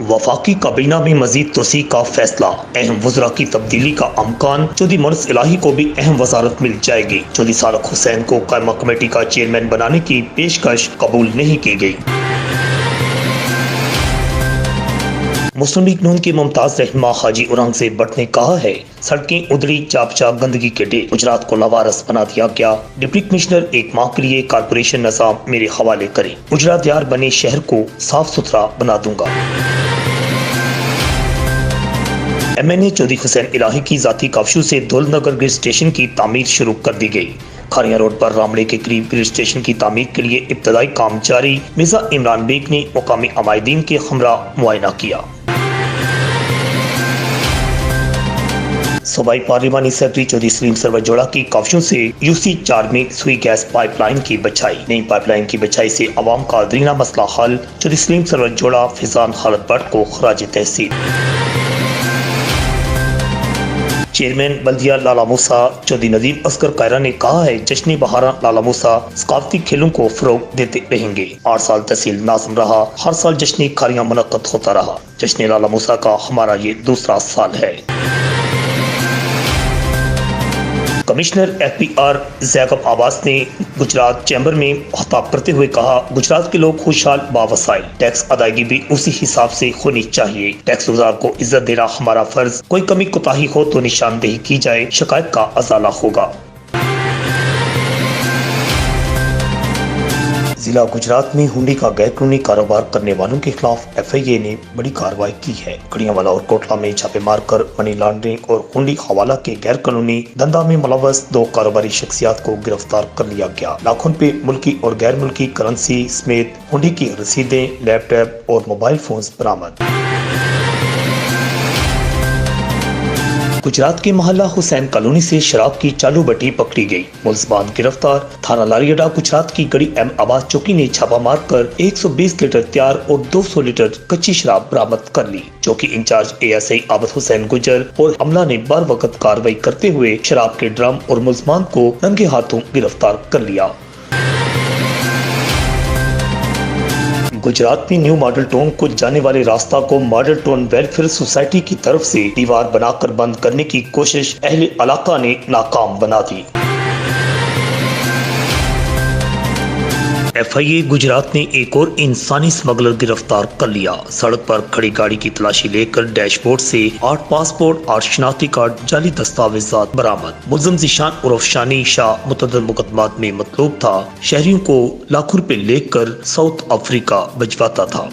वफाकी काबीना में मजीद तोसी का फैसला, अहम वज़रा की तब्दीली का अमकान। चौधरी मोनस इलाही को भी अहम वजारत मिल जाएगी। चौधरी सालक हुसैन को कायमा कमेटी का चेयरमैन बनाने की पेशकश कबूल नहीं की गई। मुस्लिम लीग नून के मुमताज रहनुमा हाजी औरंगजेब भट्ट ने कहा है, सड़कें उधड़ी चापचा गंदगी के ढेर, गुजरात को लावारस बना दिया गया। डिप्टी कमिश्नर एक माह के लिए कारपोरेशन निजाम मेरे हवाले करें। गुजरात यार बने शहर को साफ सुथरा बना दूंगा। MNA चौधरी हुसैन इलाही की जाती काफशू से दौलतनगर ग्रिड स्टेशन की तामीर शुरू कर दी गई। खारिया रोड पर रामले के करीब ग्रिड स्टेशन की तामीर के लिए इब्तदाई काम जारी। मिर्जा इमरान बेग ने मुकामी अमायदीन के हमरा मुआयना किया। सूबाई पार्लिमानी सेक्रेटरी चौधरी सलीम सरवर जोड़ा की काफशों से UC4 में सुई गैस पाइपलाइन की बछाई। नई पाइपलाइन की बछाई से अवाम का दरीना मसला हल। चौधरी सलीम सरवर जोड़ा फिजान खालिद भट्ट को खराज तहसीन। चेयरमैन बल्दिया लाला मूसा चौधरी नदीम असगर कायरा ने कहा है, जश्न बहारा लाला मूसा सकाफती खेलों को फरोग देते रहेंगे। 8 साल तहसील नाज़िम रहा, हर साल जश्न खारियां मुनक्कद होता रहा। जश्न लाला मूसा का हमारा ये दूसरा साल है। कमिश्नर FPR जैकब आबास ने गुजरात चैम्बर में खिताब करते हुए कहा, गुजरात के लोग खुशहाल बावसाइल, टैक्स अदायगी भी उसी हिसाब से होनी चाहिए। टैक्स गुजार को इज्जत देना हमारा फर्ज, कोई कमी कोताही हो तो निशानदेही की जाए, शिकायत का अजाला होगा। जिला गुजरात में हुंडी का गैर कानूनी कारोबार करने वालों के खिलाफ FIA ने बड़ी कार्रवाई की है। कड़ियांवाला और कोटला में छापे मारकर मनी लॉन्ड्रिंग और हुंडी हवाला के गैर कानूनी धंधा में मुलव्वस 2 कारोबारी शख्सियात को गिरफ्तार कर लिया गया। लाखों रुपए मुल्की और गैर मुल्की करेंसी समेत हुंडी की रसीदें, लैपटॉप और मोबाइल फोन बरामद। गुजरात के मोहल्ला हुसैन कॉलोनी से शराब की चालू बटी पकड़ी गई। मुल्जमान गिरफ्तार। थाना लारियडा गुजरात की गड़ी M आबाद चौकी ने छापा मारकर 120 लीटर तैयार और 200 लीटर कच्ची शराब बरामद कर ली। चौकी इंचार्ज ASI आबद हुसैन गुजर और अमला ने बर वक्त कार्रवाई करते हुए शराब के ड्रम और मुल्जमान को नंगे हाथों गिरफ्तार कर लिया। गुजरात में न्यू मॉडल टाउन को जाने वाले रास्ता को मॉडल टाउन वेलफेयर सोसाइटी की तरफ से दीवार बनाकर बंद करने की कोशिश अहले इलाका ने नाकाम बना दी। FIA गुजरात ने एक और इंसानी स्मगलर गिरफ्तार कर लिया। सड़क पर खड़ी गाड़ी की तलाशी लेकर डैशबोर्ड से 8 पासपोर्ट, 8 शनाख्ती कार्ड, जाली दस्तावेजात बरामद। मुलजिम ज़ीशान उर्फ शानी शाह मुतअद्दिद मुकदमात में मतलूब था। शहरियों को लाखों रुपए लेकर साउथ अफ्रीका भिजवाता था।